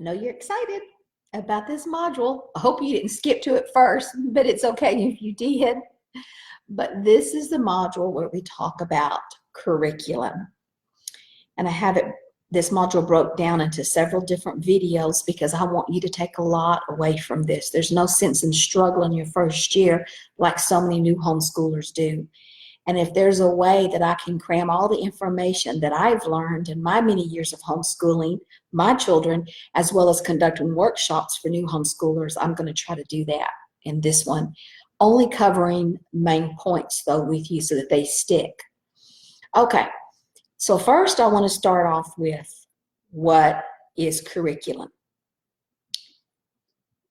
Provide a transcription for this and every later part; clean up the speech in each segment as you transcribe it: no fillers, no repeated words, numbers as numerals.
I know you're excited about this module. I hope you didn't skip to it first, but it's okay if you did. But this is the module where we talk about curriculum. And I have this module broke down into several different videos because I want you to take a lot away from this. There's no sense in struggling your first year like so many new homeschoolers do. And if there's a way that I can cram all the information that I've learned in my many years of homeschooling my children, as well as conducting workshops for new homeschoolers, I'm going to try to do that in this one. Only covering main points, though, with you so that they stick. Okay, so first I want to start off with what is curriculum.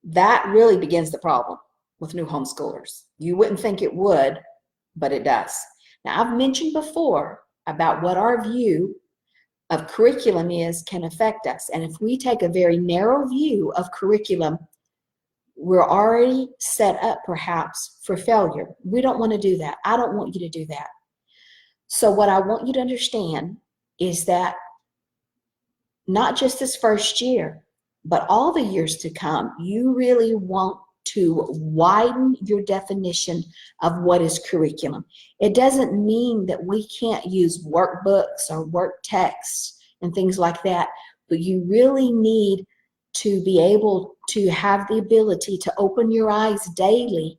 That really begins the problem with new homeschoolers. You wouldn't think it would, but it does. Now, I've mentioned before about what our view of curriculum can affect us. And if we take a very narrow view of curriculum, we're already set up perhaps for failure. We don't want to do that. I don't want you to do that. So what I want you to understand is that not just this first year, but all the years to come, you really want to widen your definition of what is curriculum. It doesn't mean that we can't use workbooks or work texts and things like that, but you really need to be able to have the ability to open your eyes daily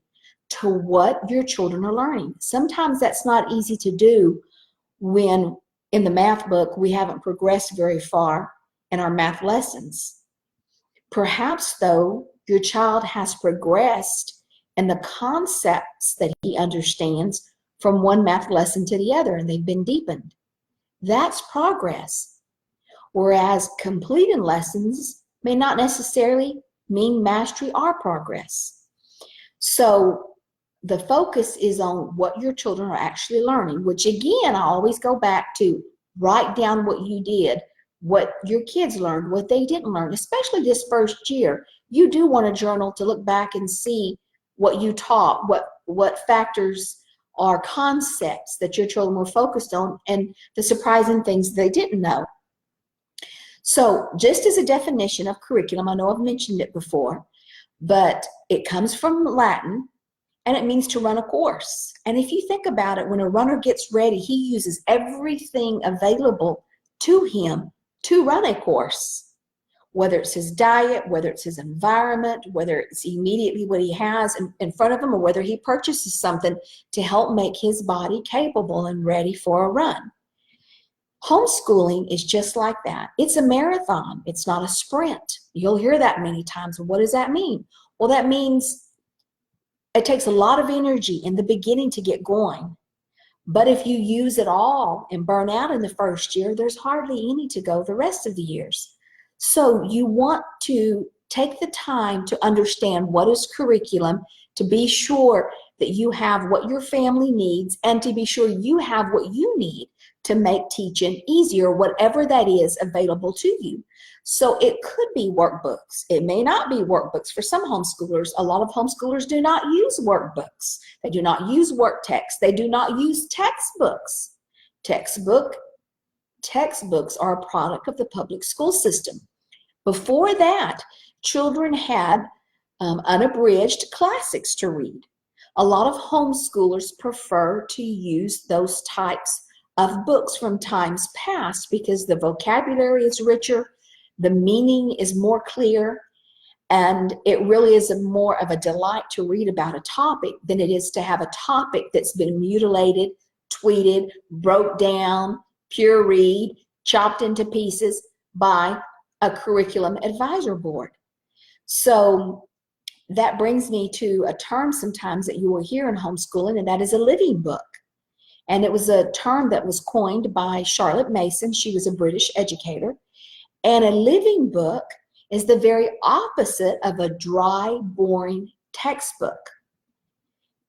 to what your children are learning. Sometimes that's not easy to do when in the math book we haven't progressed very far in our math lessons. Perhaps, though, your child has progressed in the concepts that he understands from one math lesson to the other, and they've been deepened. That's progress. Whereas completing lessons may not necessarily mean mastery or progress. So the focus is on what your children are actually learning, which again, I always go back to write down what you did, what your kids learned, what they didn't learn, especially this first year. You do want a journal to look back and see what you taught, what factors are concepts that your children were focused on, and the surprising things they didn't know. So just as a definition of curriculum, I know I've mentioned it before, but it comes from Latin, and it means to run a course. And if you think about it, when a runner gets ready, he uses everything available to him to run a course, whether it's his diet, whether it's his environment, whether it's immediately what he has in front of him, or whether he purchases something to help make his body capable and ready for a run. Homeschooling is just like that. It's a marathon. It's not a sprint. You'll hear that many times. What does that mean? Well, that means it takes a lot of energy in the beginning to get going. But if you use it all and burn out in the first year, there's hardly any to go the rest of the years. So you want to take the time to understand what is curriculum, to be sure that you have what your family needs, and to be sure you have what you need to make teaching easier, whatever that is available to you. So it could be workbooks. It may not be workbooks. For some homeschoolers, a lot of homeschoolers do not use workbooks. They do not use work text. They do not use textbooks. Textbooks are a product of the public school system. Before that, children had unabridged classics to read. A lot of homeschoolers prefer to use those types of books from times past because the vocabulary is richer, the meaning is more clear, and it really is more of a delight to read about a topic than it is to have a topic that's been mutilated, tweeted, broke down, pure read, chopped into pieces by a curriculum advisor board. So that brings me to a term sometimes that you will hear in homeschooling, and that is a living book. And it was a term that was coined by Charlotte Mason. She was a British educator. And a living book is the very opposite of a dry, boring textbook.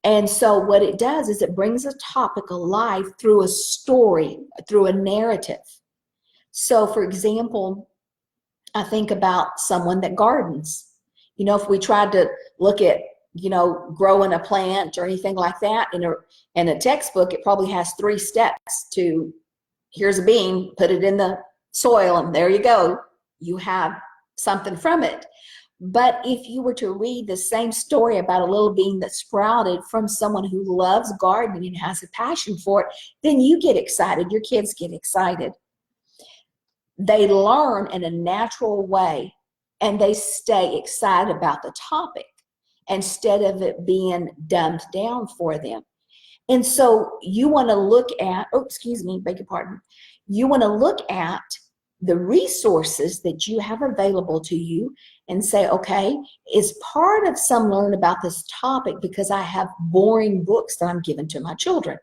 And so what it does is it brings a topic alive through a story, through a narrative. So for example, I think about someone that gardens. You know, if we tried to look at, growing a plant or anything like that in a textbook, it probably has 3 steps to, here's a bean, put it in the soil, and there you go. You have something from it. But if you were to read the same story about a little bean that sprouted from someone who loves gardening and has a passion for it, then you get excited. Your kids get excited. They learn in a natural way, and they stay excited about the topic instead of it being dumbed down for them. And so you want to look at, oh, excuse me, beg your pardon. You want to look at the resources that you have available to you and say, okay, is part of some learn about this topic because I have boring books that I'm giving to my children.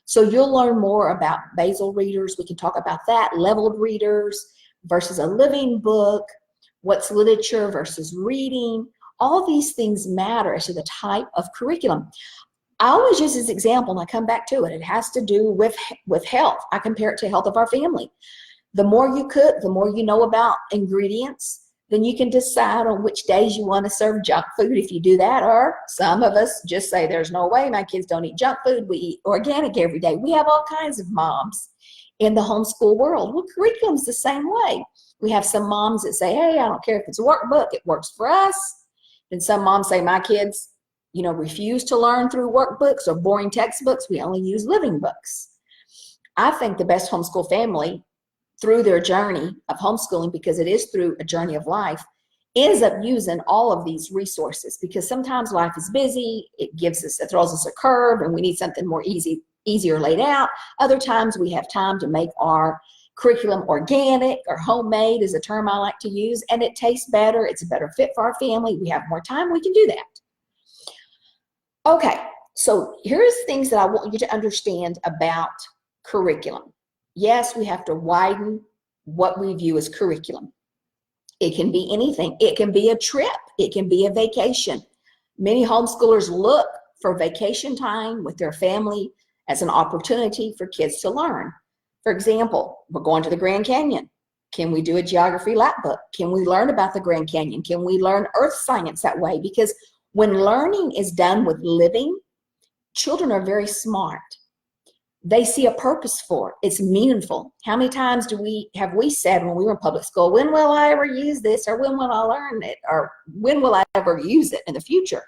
So you'll learn more about basal readers. We can talk about that, leveled readers versus a living book, what's literature versus reading. All these things matter as to the type of curriculum. I always use this example, and I come back to it. It has to do with health. I compare it to health of our family. The more you cook, the more you know about ingredients, then you can decide on which days you want to serve junk food if you do that. Or some of us just say, there's no way my kids don't eat junk food. We eat organic every day. We have all kinds of moms in the homeschool world. Well, curriculum's the same way. We have some moms that say, hey, I don't care if it's a workbook, it works for us. And some moms say, my kids, refuse to learn through workbooks or boring textbooks. We only use living books. I think the best homeschool family, through their journey of homeschooling, because it is through a journey of life, ends up using all of these resources, because sometimes life is busy. It throws us a curve and we need something more easier laid out. Other times we have time to make our curriculum organic or homemade is a term I like to use, and it tastes better. It's a better fit for our family. We have more time. We can do that. Okay, so here's things that I want you to understand about curriculum. Yes, we have to widen what we view as curriculum. It can be anything. It can be a trip. It can be a vacation. Many homeschoolers look for vacation time with their family as an opportunity for kids to learn. For example, we're going to the Grand Canyon. Can we do a geography lap book? Can we learn about the Grand Canyon? Can we learn earth science that way? Because when learning is done with living, children are very smart. They see a purpose for it. It's meaningful. How many times have we said when we were in public school, when will I ever use this, or when will I learn it, or when will I ever use it in the future?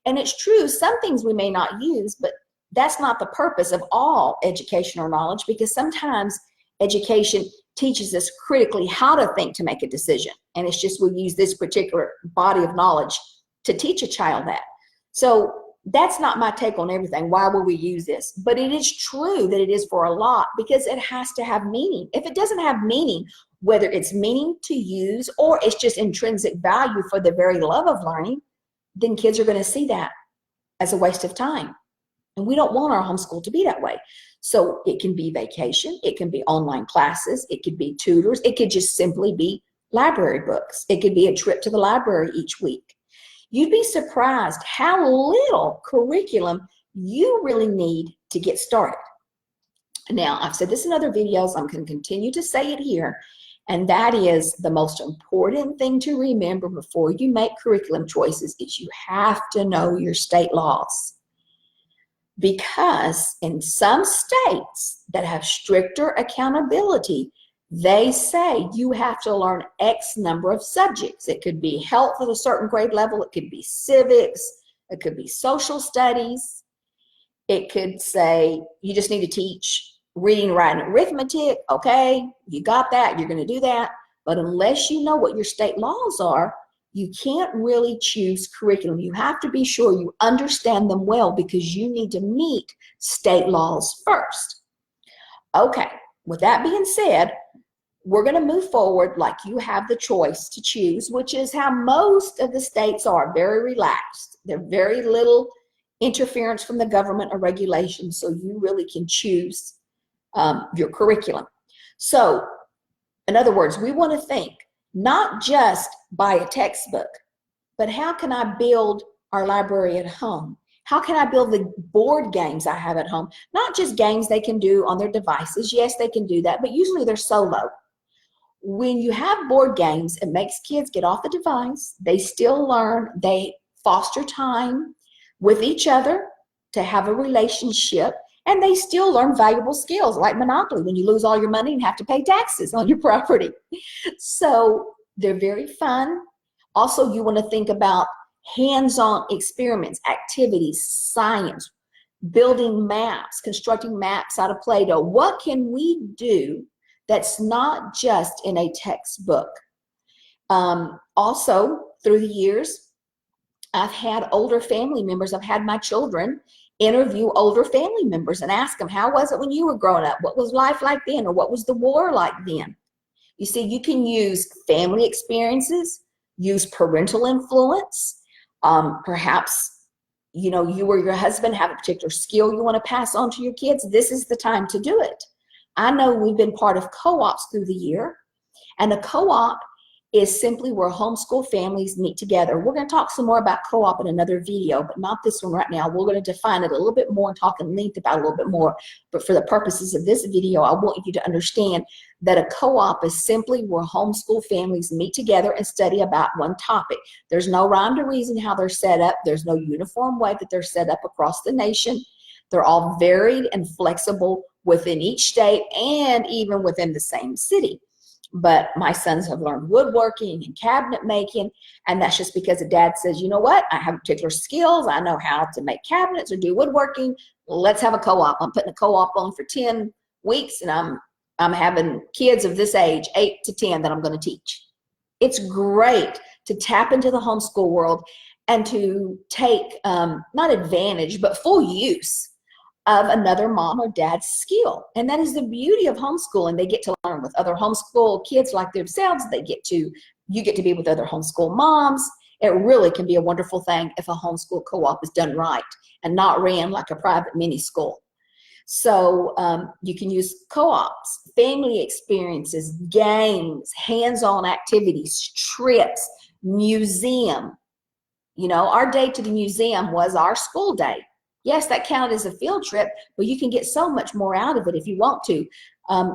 And it's true, some things we may not use, but that's not the purpose of all education or knowledge, because sometimes education teaches us critically how to think to make a decision. And it's just we use this particular body of knowledge to teach a child that. So that's not my take on everything. Why will we use this? But it is true that it is for a lot, because it has to have meaning. If it doesn't have meaning, whether it's meaning to use or it's just intrinsic value for the very love of learning, then kids are going to see that as a waste of time. And we don't want our homeschool to be that way. So it can be vacation. It can be online classes. It could be tutors. It could just simply be library books. It could be a trip to the library each week. You'd be surprised how little curriculum you really need to get started. Now, I've said this in other videos. I'm going to continue to say it here. And that is the most important thing to remember before you make curriculum choices is you have to know your state laws. Because in some states that have stricter accountability, they say you have to learn X number of subjects. It could be health at a certain grade level. It could be civics. It could be social studies. It could say you just need to teach reading, writing, arithmetic. Okay, you got that. You're going to do that. But unless you know what your state laws are, you can't really choose curriculum. You have to be sure you understand them well, because you need to meet state laws first. Okay, with that being said, we're going to move forward like you have the choice to choose, which is how most of the states are, very relaxed. There's very little interference from the government or regulation, so you really can choose your curriculum. So, in other words, we want to think not just buy a textbook, but how can I build our library at home? How can I build the board games I have at home? Not just games they can do on their devices. Yes, they can do that, but usually they're solo. When you have board games, it makes kids get off the device. They still learn. They foster time with each other to have a relationship, and they still learn valuable skills like Monopoly, when you lose all your money and have to pay taxes on your property. So They're very fun. Also, you want to think about hands-on experiments, activities, science, building maps, constructing maps out of Play-Doh. What can we do that's not just in a textbook? Also, through the years, I've had older family members, I've had my children interview older family members and ask them, how was it when you were growing up? What was life like then? Or what was the war like then? You see, you can use family experiences, use parental influence. Perhaps, you know, you or your husband have a particular skill you want to pass on to your kids. This is the time to do it. I know we've been part of co-ops through the year, and a co-op is simply where homeschool families meet together. We're going to talk some more about co-op in another video, but not this one right now. We're going to define it a little bit more and talk in length about it a little bit more. But for the purposes of this video, I want you to understand that a co-op is simply where homeschool families meet together and study about one topic. There's no rhyme or reason how they're set up. There's no uniform way that they're set up across the nation. They're all varied and flexible within each state and even within the same city. But my sons have learned woodworking and cabinet making, and that's just because the dad says, you know what, I have particular skills, I know how to make cabinets or do woodworking, let's have a co-op. I'm putting a co-op on for 10 weeks, and I'm having kids of this age, 8 to 10, that I'm going to teach. It's great to tap into the homeschool world and to take not advantage, but full use of another mom or dad's skill. And that is the beauty of homeschooling. They get to learn with other homeschool kids like themselves. You get to be with other homeschool moms. It really can be a wonderful thing if a homeschool co-op is done right and not ran like a private mini school. So you can use co-ops, family experiences, games, hands-on activities, trips, museum. You know, our day to the museum was our school day. Yes, that counted as a field trip, but you can get so much more out of it if you want to.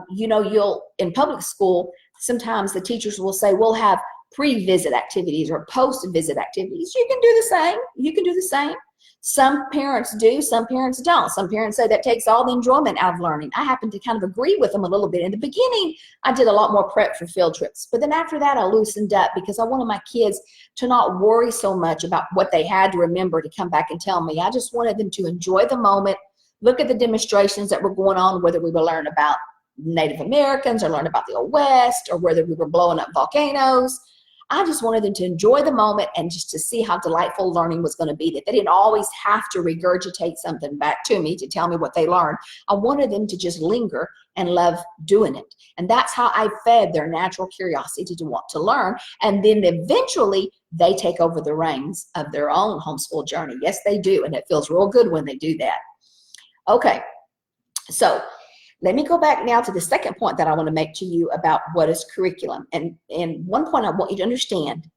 You know, in public school, sometimes the teachers will say, we'll have pre-visit activities or post-visit activities. You can do the same. You can do the same. Some parents do, some parents don't. Some parents say that takes all the enjoyment out of learning. I happen to kind of agree with them a little bit. In the beginning, I did a lot more prep for field trips. But then after that, I loosened up because I wanted my kids to not worry so much about what they had to remember to come back and tell me. I just wanted them to enjoy the moment, look at the demonstrations that were going on, whether we were learning about Native Americans or learn about the Old West or whether we were blowing up volcanoes. I just wanted them to enjoy the moment and just to see how delightful learning was going to be, that they didn't always have to regurgitate something back to me to tell me what they learned. I wanted them to just linger and love doing it. And that's how I fed their natural curiosity to want to learn. And then eventually they take over the reins of their own homeschool journey. Yes, they do. And it feels real good when they do that. Okay, so let me go back now to the second point that I want to make to you about what is curriculum. And one point I want you to understand,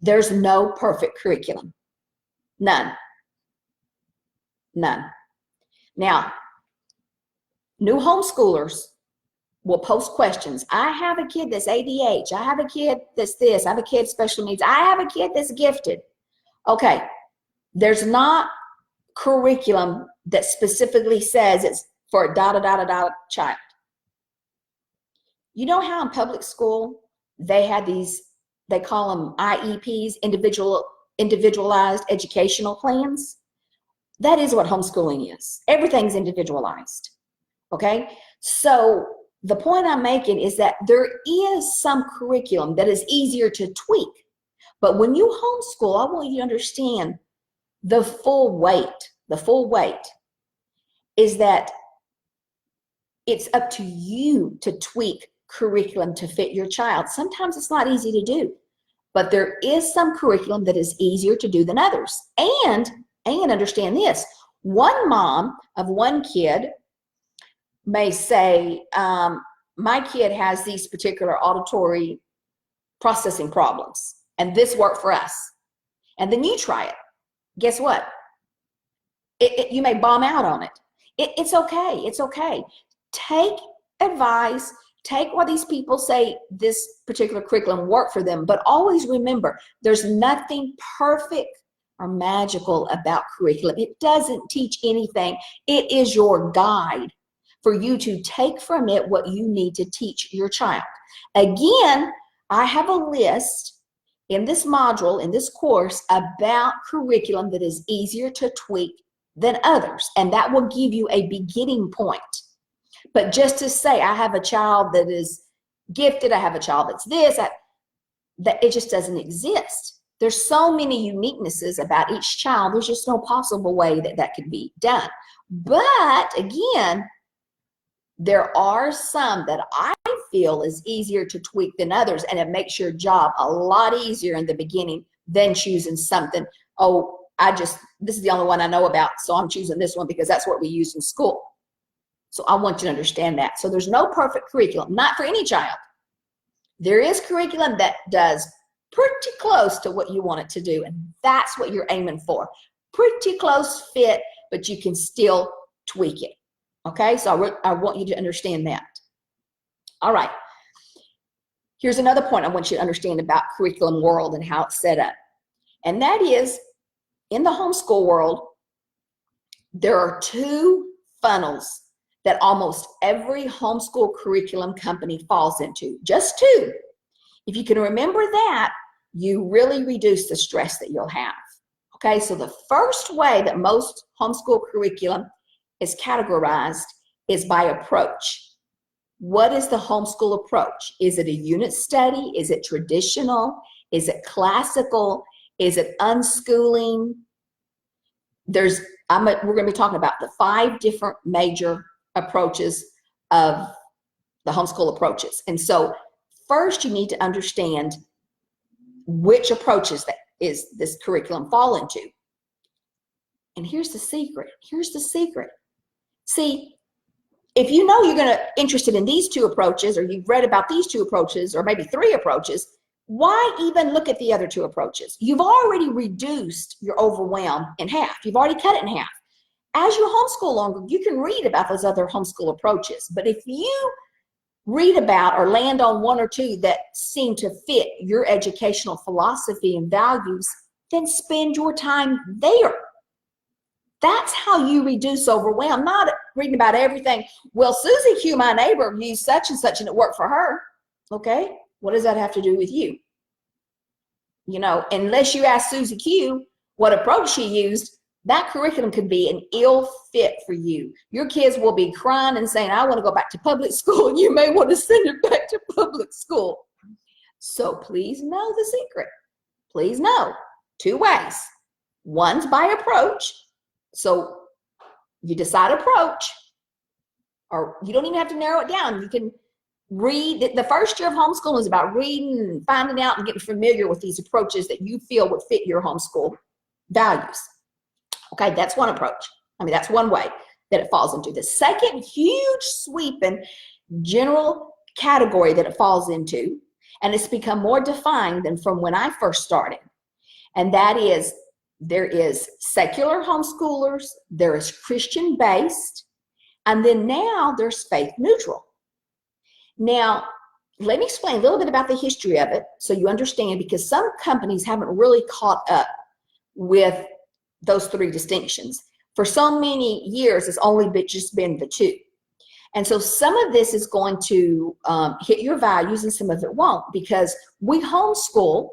there's no perfect curriculum. None. None. Now, new homeschoolers will post questions. I have a kid that's ADH. I have a kid that's this. I have a kid with special needs. I have a kid that's gifted. Okay, there's not curriculum that specifically says it's for a child. You know how in public school they had these, they call them IEPs, individualized educational plans? That is what homeschooling is. Everything's individualized, okay? So the point I'm making is that there is some curriculum that is easier to tweak. But when you homeschool, I want you to understand the full weight is that it's up to you to tweak curriculum to fit your child. Sometimes it's not easy to do, but there is some curriculum that is easier to do than others. And understand this, one mom of one kid may say, my kid has these particular auditory processing problems, and this worked for us. And then you try it. Guess what? You may bomb out on it. It's okay. It's okay. Take advice, take what these people say this particular curriculum worked for them, but always remember there's nothing perfect or magical about curriculum. It doesn't teach anything. It is your guide for you to take from it what you need to teach your child. Again, I have a list in this module, in this course, about curriculum that is easier to tweak than others. And that will give you a beginning point. But just to say, I have a child that is gifted, I have a child that's this, that it just doesn't exist. There's so many uniquenesses about each child. There's just no possible way that that could be done. But again, there are some that I feel is easier to tweak than others, and it makes your job a lot easier in the beginning than choosing something, oh, this is the only one I know about, so I'm choosing this one because that's what we use in school. So I want you to understand that. So there's no perfect curriculum, not for any child. There is curriculum that does pretty close to what you want it to do, and that's what you're aiming for. Pretty close fit, but you can still tweak it. Okay, so I want you to understand that. All right. Here's another point I want you to understand about curriculum world and how it's set up. And that is, in the homeschool world, there are two funnels that almost every homeschool curriculum company falls into. Just two. If you can remember that, you really reduce the stress that you'll have. Okay, so the first way that most homeschool curriculum is categorized is by approach. What is the homeschool approach? Is it a unit study? Is it traditional? Is it classical? Is it unschooling? We're going to be talking about the 5 different major approaches of the homeschool approaches. And so first you need to understand which approaches that is this curriculum fall into. And here's the secret. Here's the secret. See, if you know you're interested in these 2 approaches, or you've read about these 2 approaches, or maybe 3 approaches, why even look at the other 2 approaches? You've already reduced your overwhelm in half. You've already cut it in half. As you homeschool longer, you can read about those other homeschool approaches. But if you read about or land on 1 or 2 that seem to fit your educational philosophy and values, then spend your time there. That's how you reduce overwhelm, not reading about everything. Well, Susie Q, my neighbor, used such and such and it worked for her. Okay, what does that have to do with you? You know, unless you ask Susie Q what approach she used, that curriculum could be an ill fit for you. Your kids will be crying and saying, I want to go back to public school, and you may want to send them back to public school. So please know the secret. Please know 2 ways. One's by approach. So you decide approach, or you don't even have to narrow it down. You can read. The first year of homeschooling is about reading and finding out and getting familiar with these approaches that you feel would fit your homeschool values. Okay, that's one approach. I mean, that's one way that it falls into. The second huge sweeping general category that it falls into, and it's become more defined than from when I first started, and that is, there is secular homeschoolers, there is Christian-based, and then now there's faith neutral. Now, let me explain a little bit about the history of it so you understand, because some companies haven't really caught up with those 3 distinctions. For so many years, it's only just been the 2. And so some of this is going to hit your values and some of it won't, because we homeschool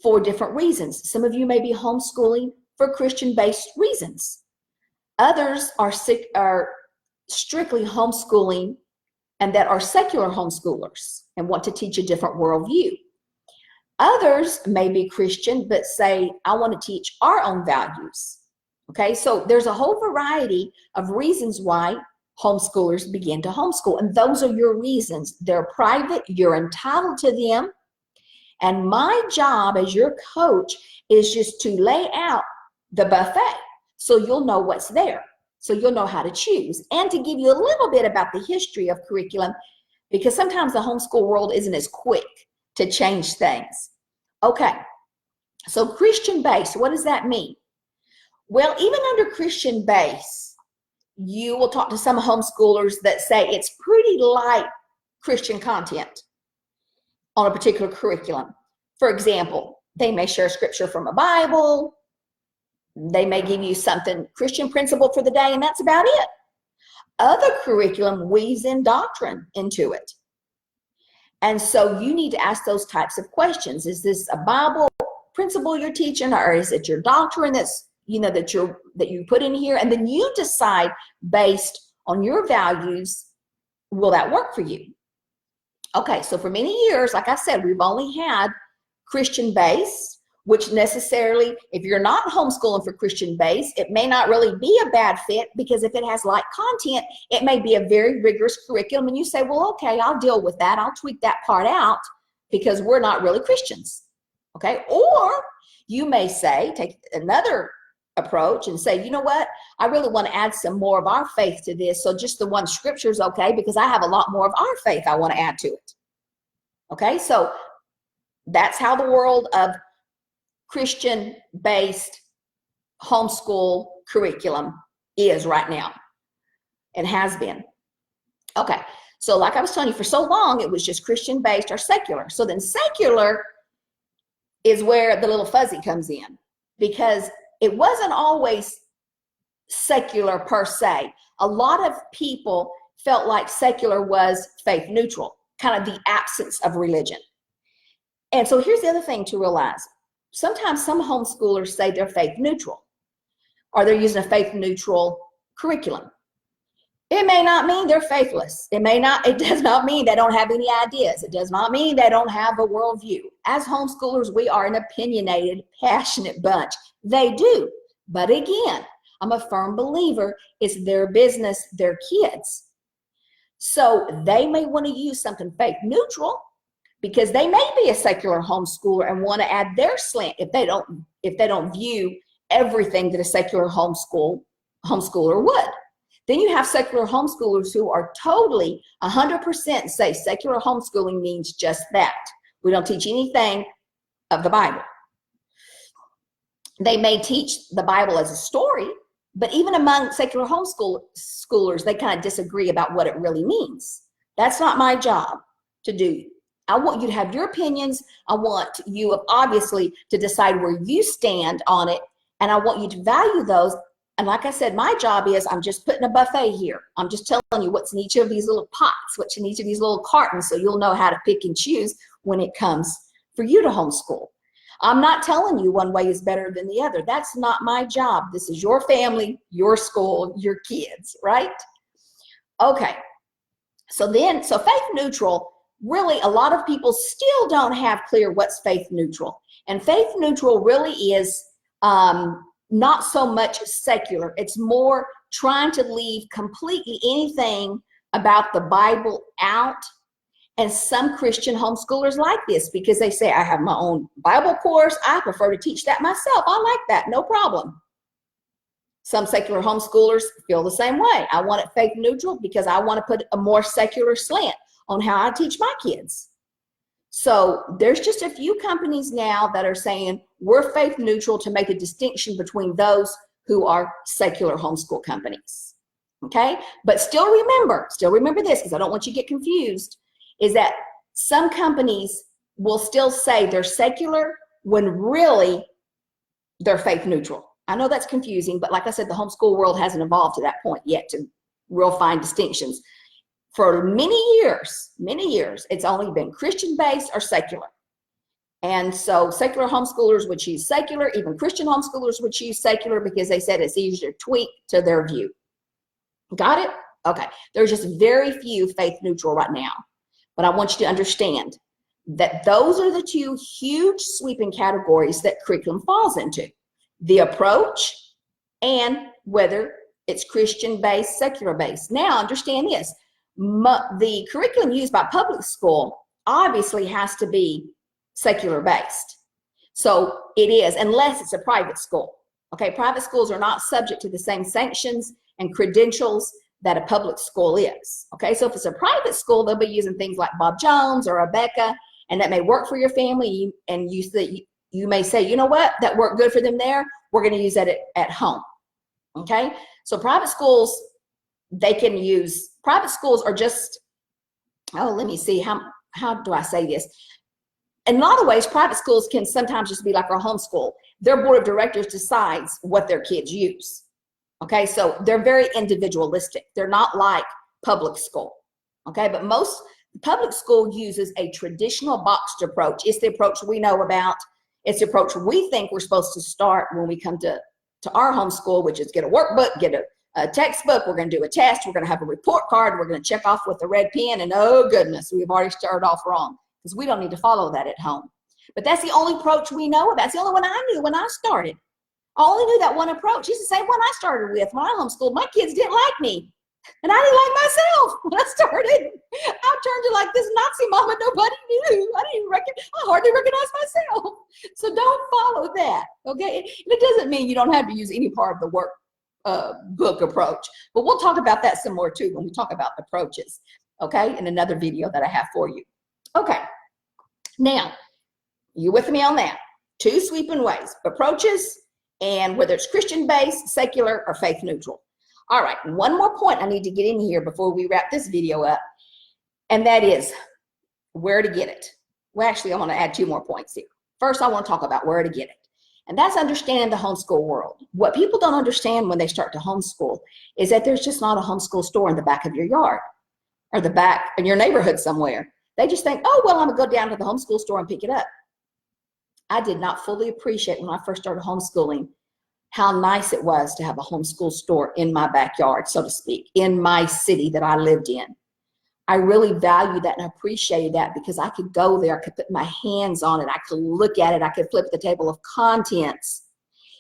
for different reasons. Some of you may be homeschooling for Christian-based reasons. Others are strictly homeschooling and that are secular homeschoolers and want to teach a different worldview. Others may be Christian, but say, I want to teach our own values. Okay, so there's a whole variety of reasons why homeschoolers begin to homeschool, and those are your reasons. They're private, you're entitled to them, and my job as your coach is just to lay out the buffet so you'll know what's there, so you'll know how to choose, and to give you a little bit about the history of curriculum, because sometimes the homeschool world isn't as quick to change things. Okay, so Christian base, what does that mean? Well, even under Christian base, you will talk to some homeschoolers that say it's pretty light Christian content on a particular curriculum. For example, they may share scripture from a Bible. They may give you something Christian principle for the day, and that's about it. Other curriculum weaves in doctrine into it. And so you need to ask those types of questions. Is this a Bible principle you're teaching, or is it your doctrine that's, that you put in here? And then you decide based on your values, will that work for you? Okay, so for many years, like I said, we've only had Christian-based, which necessarily, if you're not homeschooling for Christian-based, it may not really be a bad fit, because if it has light content, it may be a very rigorous curriculum, and you say, well, okay, I'll deal with that. I'll tweak that part out because we're not really Christians, okay? Or you may say, take another approach and say, you know what, I really want to add some more of our faith to this, so just the one scripture is okay, because I have a lot more of our faith I want to add to it. Okay, so that's how the world of Christian-based homeschool curriculum is right now, and has been. Okay, so like I was telling you, for so long, it was just Christian-based or secular. So then secular is where the little fuzzy comes in, because it wasn't always secular per se. A lot of people felt like secular was faith neutral, kind of the absence of religion. And so here's the other thing to realize. Sometimes some homeschoolers say they're faith neutral, or they're using a faith neutral curriculum. It may not mean they're faithless. It does not mean they don't have any ideas. It does not mean they don't have a worldview. As homeschoolers, we are an opinionated, passionate bunch. They do. But again, I'm a firm believer it's their business, their kids. So they may want to use something faith neutral, because they may be a secular homeschooler and want to add their slant if they don't view everything that a secular homeschooler would. Then you have secular homeschoolers who are totally 100% say secular homeschooling means just that. We don't teach anything of the Bible. They may teach the Bible as a story, but even among secular homeschoolers, they kind of disagree about what it really means. That's not my job to do. I want you to have your opinions. I want you, obviously, to decide where you stand on it, and I want you to value those. And like I said, my job is, I'm just putting a buffet here. I'm just telling you what's in each of these little pots, what's in each of these little cartons, so you'll know how to pick and choose when it comes for you to homeschool. I'm not telling you one way is better than the other. That's not my job. This is your family, your school, your kids, right? Okay. So faith neutral, really, a lot of people still don't have clear what's faith neutral. And faith neutral really is not so much secular. It's more trying to leave completely anything about the Bible out. And some Christian homeschoolers like this, because they say, I have my own Bible course. I prefer to teach that myself. I like that. No problem. Some secular homeschoolers feel the same way. I want it faith neutral because I want to put a more secular slant on how I teach my kids. So there's just a few companies now that are saying we're faith neutral to make a distinction between those who are secular homeschool companies. Okay, but still remember this, because I don't want you to get confused, is that some companies will still say they're secular when really they're faith neutral. I know that's confusing, but like I said, the homeschool world hasn't evolved to that point yet to real fine distinctions. For many years, it's only been Christian-based or secular. And so secular homeschoolers would choose secular, even Christian homeschoolers would choose secular, because they said it's easier to tweak to their view. Got it? Okay. There's just very few faith neutral right now. But I want you to understand that those are the two huge sweeping categories that curriculum falls into: the approach and whether it's Christian-based, secular-based. Now, understand this. The curriculum used by public school obviously has to be secular-based. So it is, unless it's a private school. Okay, private schools are not subject to the same sanctions and credentials that a public school is. Okay, so if it's a private school, they'll be using things like Bob Jones or Rebecca, and that may work for your family, and you may say, you know what, that worked good for them there, we're going to use that at home. Okay, so private schools, private schools are just, let me see, how do I say this? In a lot of ways, private schools can sometimes just be like our homeschool. Their board of directors decides what their kids use. Okay, so they're very individualistic. They're not like public school. Okay, but most Public school uses a traditional boxed approach. It's the approach we know about. It's the approach we think we're supposed to start when we come to our homeschool, which is get a workbook, get a textbook, we're going to do a test, we're going to have a report card, we're going to check off with a red pen, and oh goodness, we've already started off wrong because we don't need to follow that at home. But that's the only approach we know about. It's the only one I knew when I started. I only knew that one approach. It's the same one I started with when I homeschooled. My kids didn't like me, and I didn't like myself when I started. I turned to like this Nazi mama nobody knew. I hardly recognized myself. So don't follow that, okay? And it doesn't mean you don't have to use any part of the work book approach, but we'll talk about that some more too when we talk about approaches, okay, in another video that I have for you. Okay, now, you with me on that? Two sweeping ways, approaches, and whether it's Christian-based, secular, or faith neutral. All right, one more point I need to get in here before we wrap this video up, and that is where to get it. Well, actually, I want to add two more points here. First, I want to talk about where to get it, and that's understanding the homeschool world. What people don't understand when they start to homeschool is that there's just not a homeschool store in the back of your yard or the back in your neighborhood somewhere. They just think, oh, well, I'm going to go down to the homeschool store and pick it up. I did not fully appreciate when I first started homeschooling how nice it was to have a homeschool store in my backyard, so to speak, in my city that I lived in. I really valued that and appreciated that because I could go there, I could put my hands on it, I could look at it, I could flip the table of contents.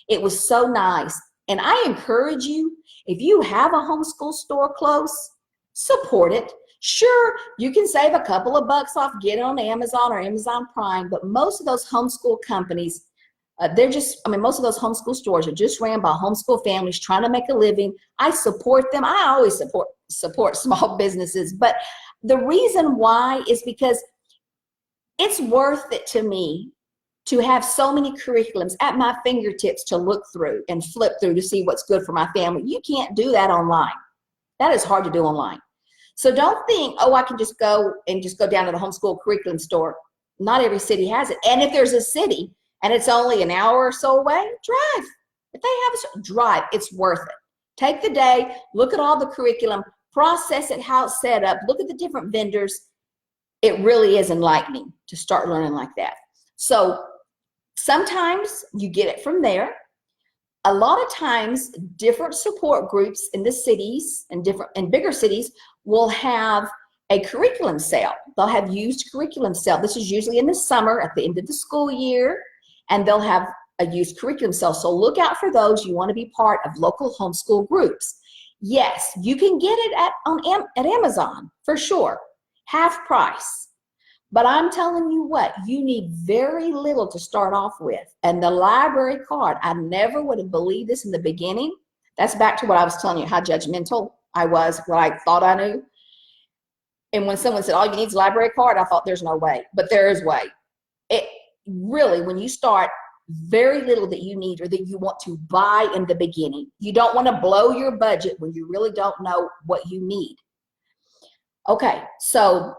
It was so nice. And I encourage you, if you have a homeschool store close, support it. Sure, you can save a couple of bucks off, get it on Amazon or Amazon Prime, but most of those homeschool companies, most of those homeschool stores are just ran by homeschool families trying to make a living. I support them. I always support small businesses, but the reason why is because it's worth it to me to have so many curriculums at my fingertips to look through and flip through to see what's good for my family. You can't do that online. That is hard to do online. So don't think, oh, I can just go down to the homeschool curriculum store. Not every city has it. And if there's a city and it's only an hour or so away, drive. If they have a drive, it's worth it. Take the day, look at all the curriculum, process it, how it's set up, look at the different vendors. It really is enlightening to start learning like that. So sometimes you get it from there. A lot of times, different support groups in the cities and bigger cities will have a curriculum sale. They'll have used curriculum sale. This is usually in the summer at the end of the school year, and they'll have a used curriculum sale. So look out for those. You want to be part of local homeschool groups. Yes, you can get it at Amazon for sure, half price. But I'm telling you what, you need very little to start off with. And the library card, I never would have believed this in the beginning. That's back to what I was telling you, how judgmental I was, what I thought I knew. And when someone said, all you need is a library card, I thought there's no way, but there is way. It really, when you start, very little that you need or that you want to buy in the beginning. You don't want to blow your budget when you really don't know what you need. Okay, so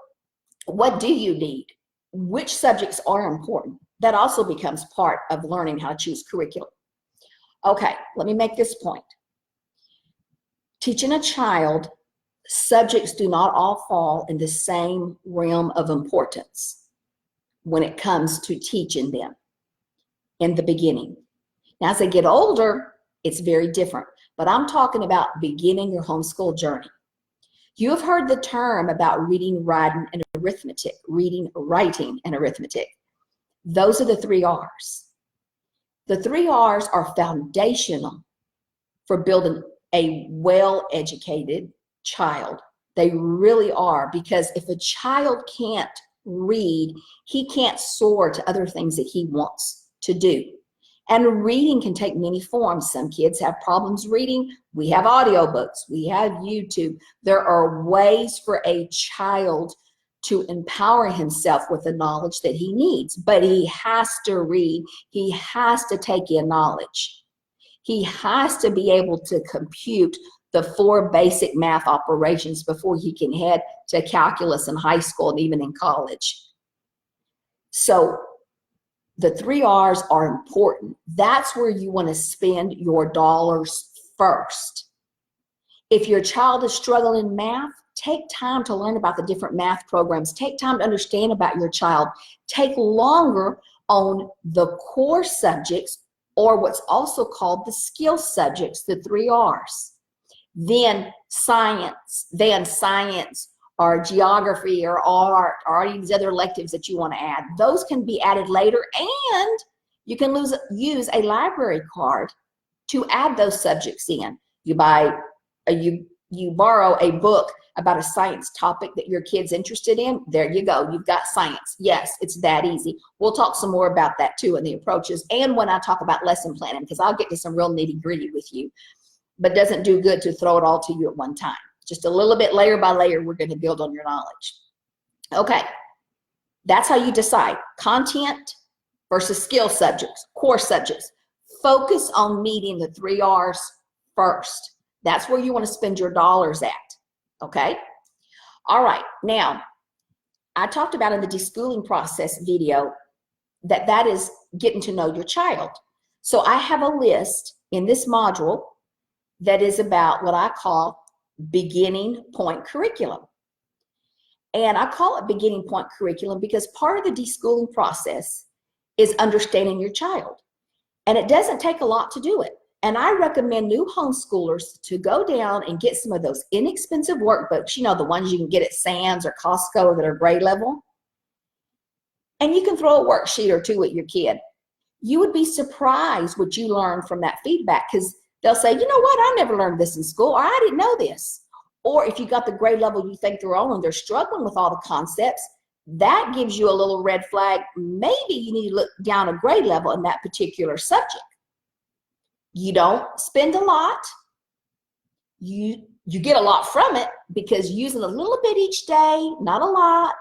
what do you need? Which subjects are important? That also becomes part of learning how to choose curriculum. Okay, let me make this point. Teaching a child, subjects do not all fall in the same realm of importance when it comes to teaching them in the beginning. Now, as they get older, it's very different, but I'm talking about beginning your homeschool journey. You have heard the term about reading, writing, and arithmetic, reading, writing, and arithmetic. Those are the 3 R's. The 3 R's are foundational for building a well-educated child. They really are, because if a child can't read, he can't soar to other things that he wants to do. And reading can take many forms. Some kids have problems reading. We have audiobooks. We have YouTube. There are ways for a child to empower himself with the knowledge that he needs, but he has to read. He has to take in knowledge. He has to be able to compute the 4 basic math operations before he can head to calculus in high school and even in college. So the 3 R's are important. That's where you want to spend your dollars first. If your child is struggling in math, take time to learn about the different math programs. Take time to understand about your child. Take longer on the core subjects, or what's also called the skill subjects, the 3 R's. Then science, or geography or art or any of these other electives that you want to add. Those can be added later, and you can use a library card to add those subjects in. You borrow a book about a science topic that your kid's interested in. There you go. You've got science. Yes, it's that easy. We'll talk some more about that too in the approaches and when I talk about lesson planning, because I'll get to some real nitty-gritty with you. But it doesn't do good to throw it all to you at one time. Just a little bit layer by layer, we're going to build on your knowledge. Okay, that's how you decide. Content versus skill subjects, core subjects. Focus on meeting the 3 R's first. That's where you want to spend your dollars at, okay? All right, now, I talked about in the deschooling process video that is getting to know your child. So I have a list in this module that is about what I call beginning point curriculum. And I call it beginning point curriculum because part of the deschooling process is understanding your child. And it doesn't take a lot to do it. And I recommend new homeschoolers to go down and get some of those inexpensive workbooks, you know, the ones you can get at Sam's or Costco that are grade level. And you can throw a worksheet or 2 at your kid. You would be surprised what you learn from that feedback, because they'll say, you know what, I never learned this in school, or I didn't know this. Or if you got the grade level you think they're on and they're struggling with all the concepts, that gives you a little red flag. Maybe you need to look down a grade level in that particular subject. You don't spend a lot. You get a lot from it because using a little bit each day, not a lot.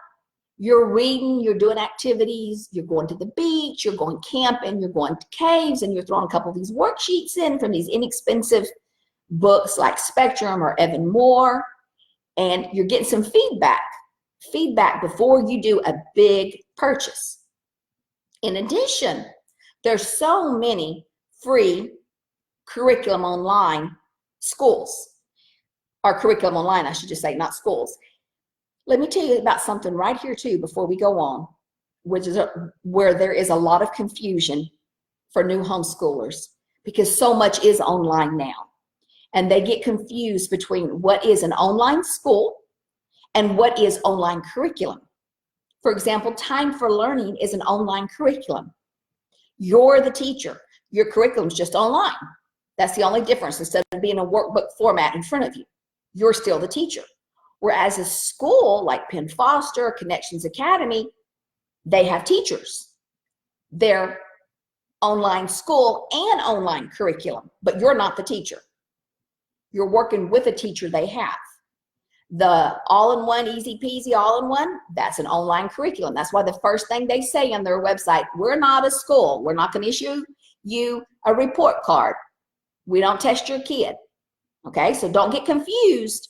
You're reading, you're doing activities, you're going to the beach, you're going camping, you're going to caves, and you're throwing a couple of these worksheets in from these inexpensive books like Spectrum or Evan Moore, and you're getting some feedback before you do a big purchase. In addition, there's so many free curriculum online schools, or curriculum online, I should just say, not schools. Let me tell you about something right here too before we go on, which is where there is a lot of confusion for new homeschoolers because so much is online now. And they get confused between what is an online school and what is online curriculum. For example, Time for Learning is an online curriculum. You're the teacher. Your curriculum's just online. That's the only difference. Instead of being a workbook format in front of you, you're still the teacher. Whereas a school like Penn Foster, Connections Academy, they have teachers. They're online school and online curriculum, but you're not the teacher. You're working with a teacher they have. The all-in-one, easy peasy all-in-one, that's an online curriculum. That's why the first thing they say on their website, we're not a school. We're not going to issue you a report card. We don't test your kid. Okay, so don't get confused.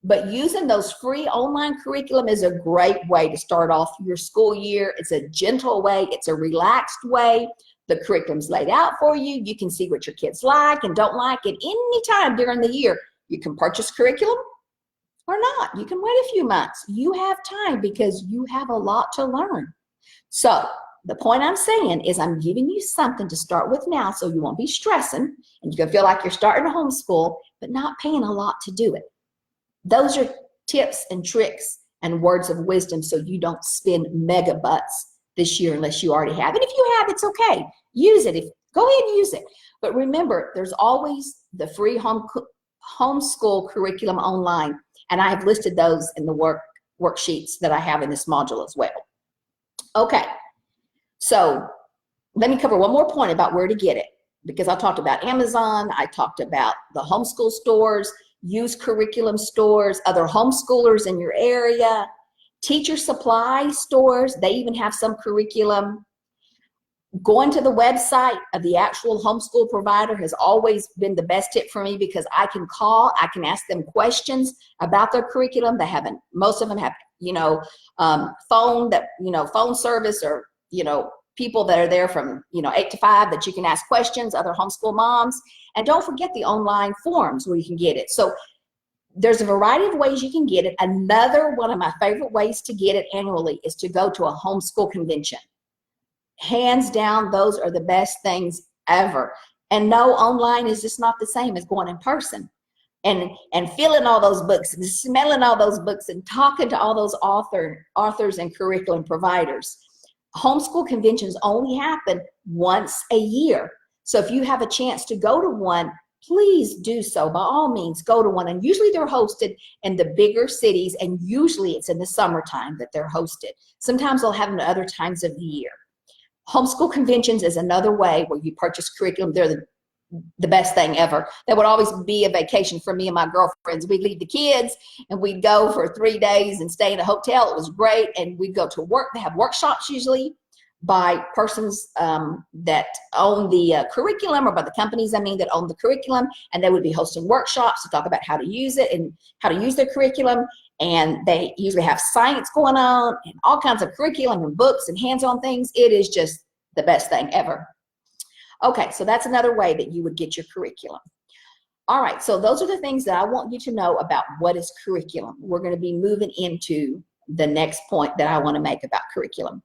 But using those free online curriculum is a great way to start off your school year. It's a gentle way. It's a relaxed way. The curriculum's laid out for you. You can see what your kids like and don't like at any time during the year. You can purchase curriculum or not. You can wait a few months. You have time because you have a lot to learn. So the point I'm saying is I'm giving you something to start with now so you won't be stressing and you can feel like you're starting a homeschool but not paying a lot to do it. Those are tips and tricks and words of wisdom so you don't spend mega butts this year unless you already have. And if you have, it's okay. Use it. Go ahead and use it. But remember, there's always the free homeschool curriculum online. And I have listed those in the worksheets that I have in this module as well. Okay. So let me cover one more point about where to get it, because I talked about Amazon. I talked about the homeschool stores, used curriculum stores, other homeschoolers in your area, teacher supply stores. They even have some curriculum. Going to the website of the actual homeschool provider has always been the best tip for me because I can call, I can ask them questions about their curriculum. They haven't, most of them have, phone service or, people that are there from, 8 to 5 that you can ask questions, other homeschool moms. And don't forget the online forums where you can get it. So there's a variety of ways you can get it. Another one of my favorite ways to get it annually is to go to a homeschool convention. Hands down, those are the best things ever. And no, online is just not the same as going in person. And feeling all those books and smelling all those books and talking to all those authors and curriculum providers. Homeschool conventions only happen once a year. So if you have a chance to go to one, please do so. By all means, go to one. And usually they're hosted in the bigger cities, and usually it's in the summertime that they're hosted. Sometimes they'll have them at other times of the year. Homeschool conventions is another way where you purchase curriculum. They're the best thing ever. That would always be a vacation for me and my girlfriends. We'd leave the kids and we'd go for 3 days and stay in a hotel. It was great. And we'd go to work. They have workshops usually by persons that own the curriculum, or by the companies, that own the curriculum. And they would be hosting workshops to talk about how to use it and how to use their curriculum. And they usually have science going on and all kinds of curriculum and books and hands-on things. It is just the best thing ever. Okay, so that's another way that you would get your curriculum. All right, so those are the things that I want you to know about what is curriculum. We're going to be moving into the next point that I want to make about curriculum.